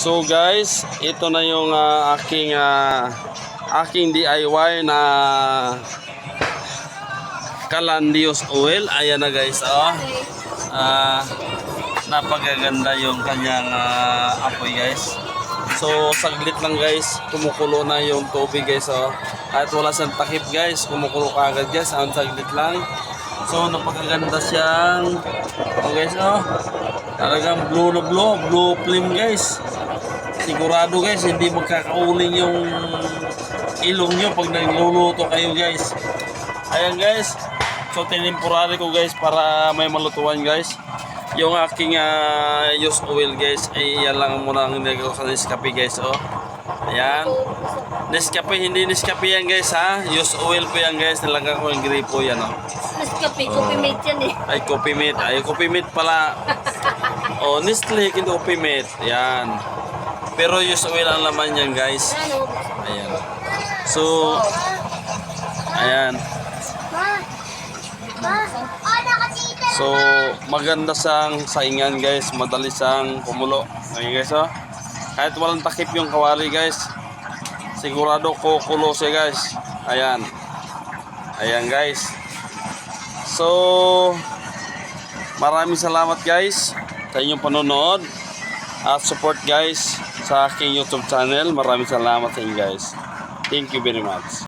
So guys, ito na yung aking DIY na Calandios oil. Ayan na guys, oh. Napakaganda yung kanyang apoy guys. So saglit lang guys, kumukulo na yung tubig guys, oh. Kahit wala siyang takip guys, kumukulo ka agad guys, ang saglit lang. So napakaganda siyang, oh guys, oh. Talagang blue flame guys. Sigurado guys, hindi magkakauling yung ilong nyo pag nagluluto kayo guys. Ayan guys, so tinimporary ko guys para may malutuan guys. Yung aking used oil guys, ay yan lang muna ang nilagay ko sa Nescafe guys, oh. Ayan, Nescafe, hindi Nescafe yan guys ha. Used oil po yan guys, nilagay ko yung gripo yan, oh. Nescafe, coffee mate yan eh. Ay, coffee mate, ay coffee mate pala. Oh, Nestle, hindi coffee mate, yan. Pero used oil ang laman yan guys. Ayan. So, ayan. So, maganda sang saingan guys. Madali sang kumulo. Ayan guys, oh. Kahit walang takip yung kawali guys, sigurado kukulo siya guys. Ayan. Ayan guys. So, maraming salamat guys sa inyong panonood at support guys sa aking YouTube channel. Maraming salamat sa inyo guys. Thank you very much.